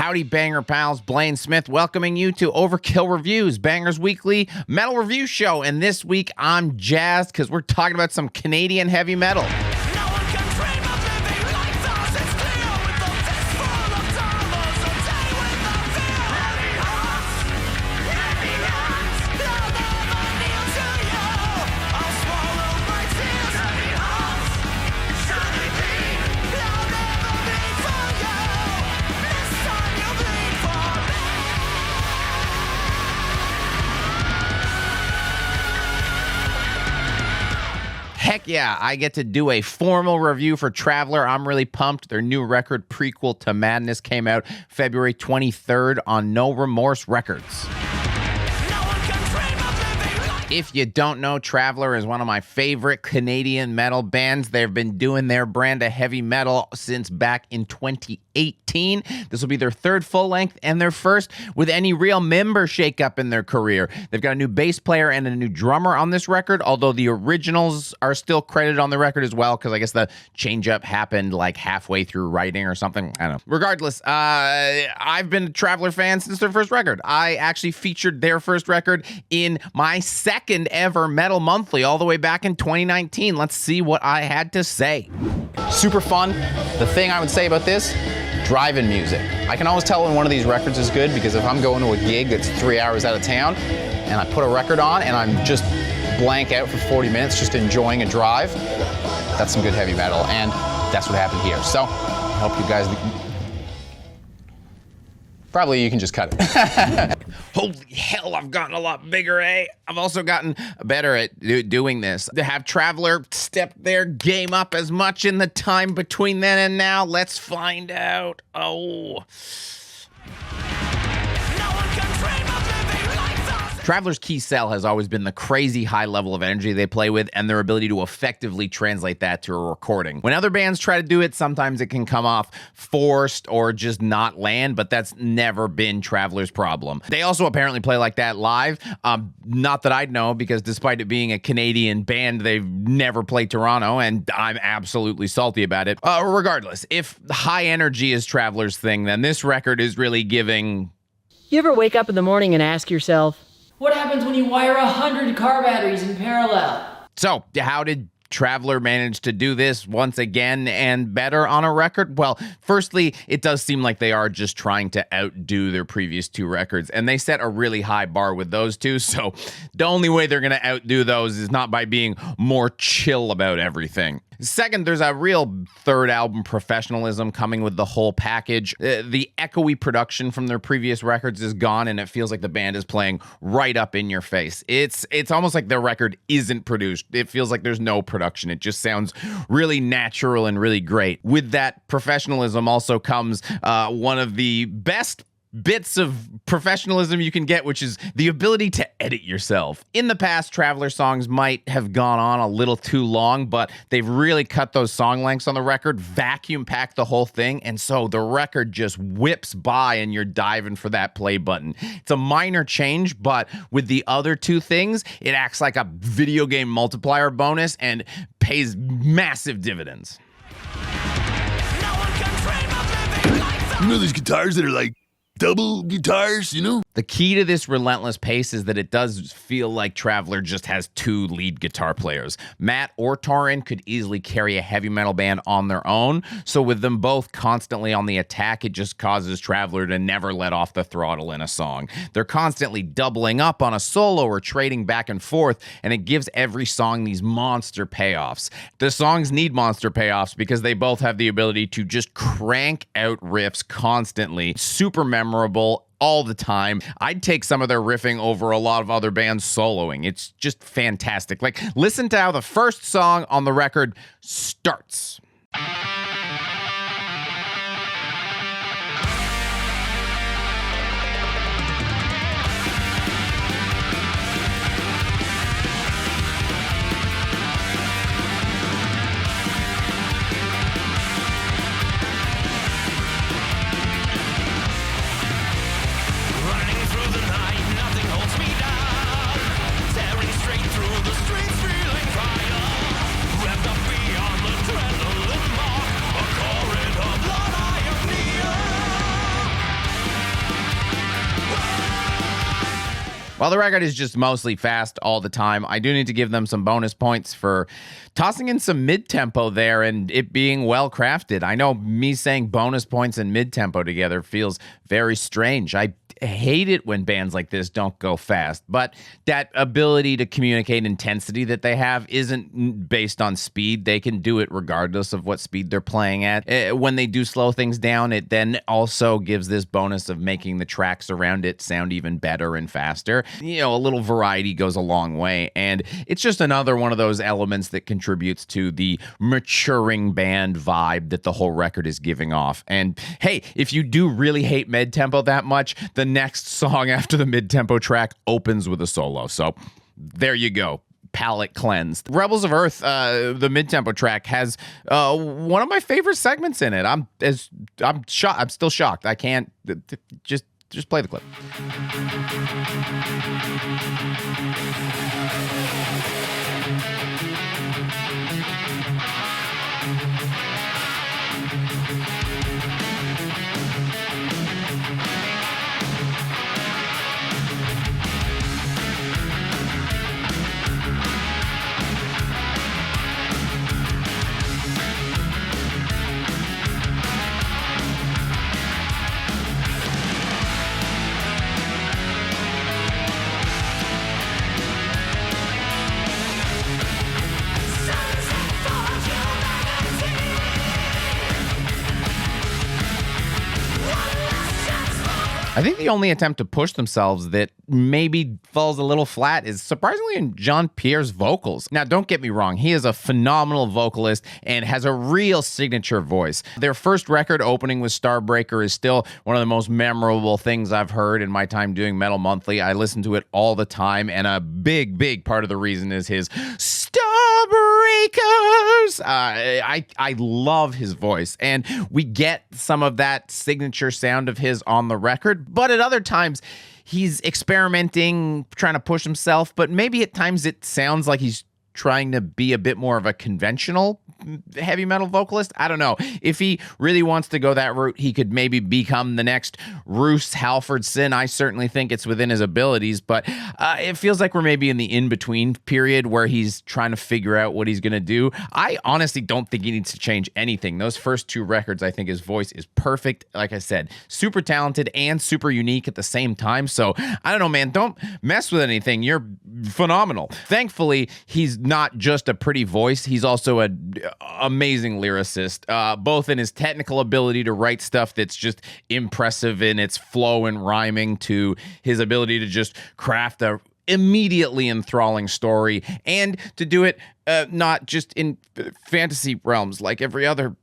Howdy, Banger pals. Blayne Smith welcoming you to Overkill Reviews, Banger's weekly metal review show. And this week, I'm jazzed because we're talking about some Canadian heavy metal. Heck yeah, I get to do a formal review for Traveler. I'm really pumped. Their new record, Prequel to Madness, came out February 23rd on No Remorse Records. If you don't know, Traveler is one of my favorite Canadian metal bands. They've been doing their brand of heavy metal since back in 2018. This will be their third full length and their first with any real member shakeup in their career. They've got a new bass player and a new drummer on this record, although the originals are still credited on the record as well, because I guess the change-up happened like halfway through writing or something. I don't know. Regardless, I've been a Traveler fan since their first record. I actually featured their first record in my second ever Metal Monthly all the way back in 2019. Let's see what I had to say. Super fun. The thing I would say about this, drive-in music. I can always tell when one of these records is good because if I'm going to a gig that's 3 hours out of town and I put a record on and I'm just blank out for 40 minutes just enjoying a drive, that's some good heavy metal, and that's what happened here. So I hope you guys... Probably you can just cut it. Holy hell, I've gotten a lot bigger, eh? I've also gotten better at doing this. To have Traveler step their game up as much in the time between then and now, let's find out. Oh. Traveler's key sell has always been the crazy high level of energy they play with and their ability to effectively translate that to a recording. When other bands try to do it, sometimes it can come off forced or just not land, but that's never been Traveler's problem. They also apparently play like that live. Not that I'd know, because despite it being a Canadian band, they've never played Toronto, and I'm absolutely salty about it. Regardless, if high energy is Traveler's thing, then this record is really giving... You ever wake up in the morning and ask yourself, what happens when you wire 100 car batteries in parallel? So, how did Traveler manage to do this once again and better on a record? Well, firstly, it does seem like they are just trying to outdo their previous two records, and they set a really high bar with those two, so the only way they're going to outdo those is not by being more chill about everything. Second, there's a real third album professionalism coming with the whole package. The echoey production from their previous records is gone, and it feels like the band is playing right up in your face. It's almost like their record isn't produced. It feels like there's no production. It just sounds really natural and really great. With that professionalism also comes one of the best bits of professionalism you can get, which is the ability to edit yourself. In the past, Traveler songs might have gone on a little too long, but they've really cut those song lengths on the record, vacuum packed the whole thing, and so the record just whips by and you're diving for that play button. It's a minor change, but with the other two things, it acts like a video game multiplier bonus and pays massive dividends. You know these guitars that are like double guitars, you know? The key to this relentless pace is that it does feel like Traveler just has two lead guitar players. Matt or Torin could easily carry a heavy metal band on their own, so with them both constantly on the attack, it just causes Traveler to never let off the throttle in a song. They're constantly doubling up on a solo or trading back and forth, and it gives every song these monster payoffs. The songs need monster payoffs because they both have the ability to just crank out riffs constantly, super memorable, all the time. I'd take some of their riffing over a lot of other bands soloing. It's just fantastic. Like, listen to how the first song on the record starts. While the record is just mostly fast all the time, I do need to give them some bonus points for tossing in some mid-tempo there and it being well crafted. I know me saying bonus points and mid-tempo together feels very strange. I hate it when bands like this don't go fast, but that ability to communicate intensity that they have isn't based on speed. They can do it regardless of what speed they're playing at. When they do slow things down, it then also gives this bonus of making the tracks around it sound even better and faster. You know, a little variety goes a long way, and it's just another one of those elements that contributes to the maturing band vibe that the whole record is giving off. And hey, if you do really hate mid-tempo that much, the next song after the mid-tempo track opens with a solo. So there you go. Palate cleansed. Rebels of Earth, the mid-tempo track, has one of my favorite segments in it. I'm shocked. I'm still shocked. I can't just play the clip. I think the only attempt to push themselves that maybe falls a little flat is surprisingly in Jean-Pierre's vocals. Now, don't get me wrong. He is a phenomenal vocalist and has a real signature voice. Their first record opening with Starbreaker is still one of the most memorable things I've heard in my time doing Metal Monthly. I listen to it all the time, and a big part of the reason is his Starbreakers. I love his voice, and we get some of that signature sound of his on the record, but at other times he's experimenting, trying to push himself, but maybe at times it sounds like he's trying to be a bit more of a conventional heavy metal vocalist. I don't know. If he really wants to go that route, he could maybe become the next Roos Halfordson. I certainly think it's within his abilities, but it feels like we're maybe in the in-between period where he's trying to figure out what he's going to do. I honestly don't think he needs to change anything. Those first two records, I think his voice is perfect. Like I said, super talented and super unique at the same time. So I don't know, man. Don't mess with anything. You're phenomenal. Thankfully, he's not just a pretty voice. He's also an amazing lyricist, both in his technical ability to write stuff that's just impressive in its flow and rhyming, to his ability to just craft a immediately enthralling story, and to do it not just in fantasy realms like every other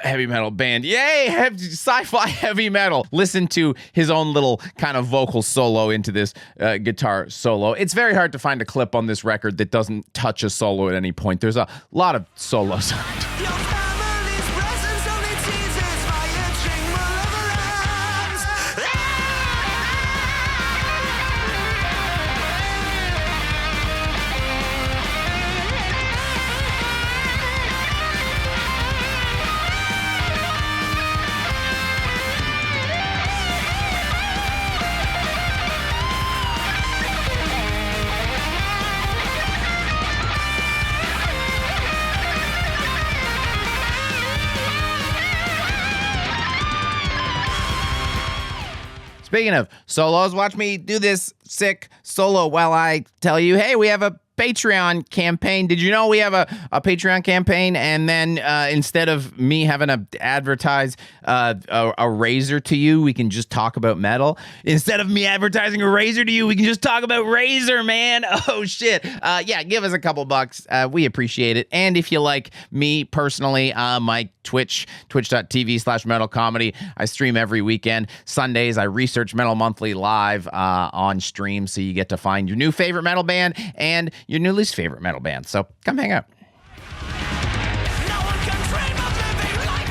heavy metal band. Yay, sci-fi heavy metal. Listen to his own little kind of vocal solo into this guitar solo. It's very hard to find a clip on this record that doesn't touch a solo at any point. There's a lot of solos on it. Speaking of solos, watch me do this sick solo while I tell you, hey, we have a Patreon campaign. Did you know we have a Patreon campaign? And then instead of me having to advertise a razor to you, we can just talk about metal. Instead of me advertising a razor to you, we can just talk about Razor, man. Oh, shit. Yeah, give us a couple bucks. We appreciate it. And if you like me personally, my twitch.tv/metal comedy. I stream every weekend. Sundays, I research Metal Monthly live on stream, so you get to find your new favorite metal band and your new least favorite metal band. So come hang out.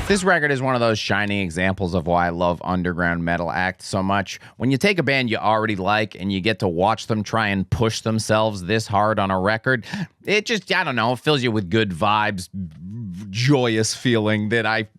This record is one of those shining examples of why I love underground metal acts so much. When you take a band you already like and you get to watch them try and push themselves this hard on a record, it just, I don't know, it fills you with good vibes, joyous feeling that I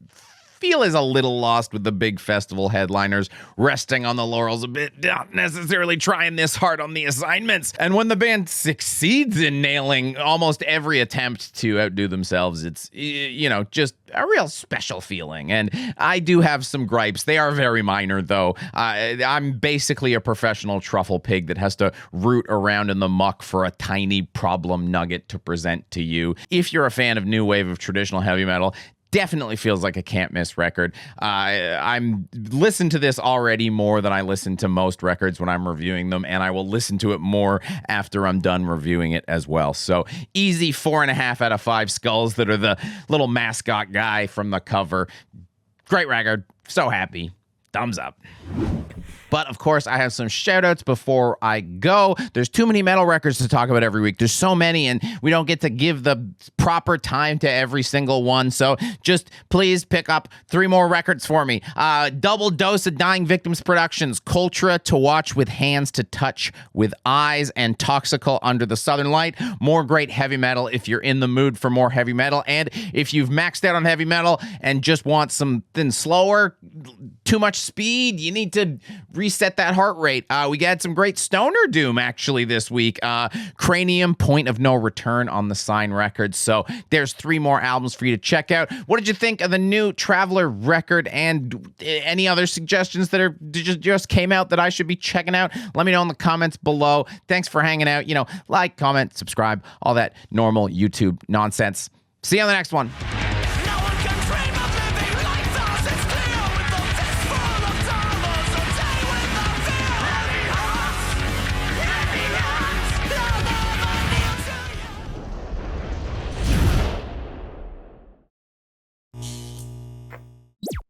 feel is a little lost with the big festival headliners resting on the laurels a bit, not necessarily trying this hard on the assignments. And when the band succeeds in nailing almost every attempt to outdo themselves, it's, you know, just a real special feeling. And I do have some gripes. They are very minor, though. I'm basically a professional truffle pig that has to root around in the muck for a tiny problem nugget to present to you. If you're a fan of new wave of traditional heavy metal, definitely feels like a can't miss record. I'm listened to this already more than I listen to most records when I'm reviewing them, and I will listen to it more after I'm done reviewing it as well. So easy 4.5 out of 5 skulls that are the little mascot guy from the cover. Great record. So happy. Thumbs up. But of course, I have some shoutouts before I go. There's too many metal records to talk about every week. There's so many, and we don't get to give the proper time to every single one. So just please pick up 3 more records for me. Double Dose of Dying Victims Productions, Coltre, To Watch with Hands, To Touch with Eyes, and Toxikull, Under the Southern Light. More great heavy metal if you're in the mood for more heavy metal. And if you've maxed out on heavy metal and just want something slower, too much speed, you need to reset that heart rate. We got some great stoner doom actually this week. Craneium, Point of No Return on the Sign Records. So there's 3 more albums for you to check out. What did you think of the new Traveler record, and any other suggestions that are just came out that I should be checking out? Let me know in the comments below. Thanks for hanging out. You know, like, comment, subscribe, all that normal YouTube nonsense. See you on the next one.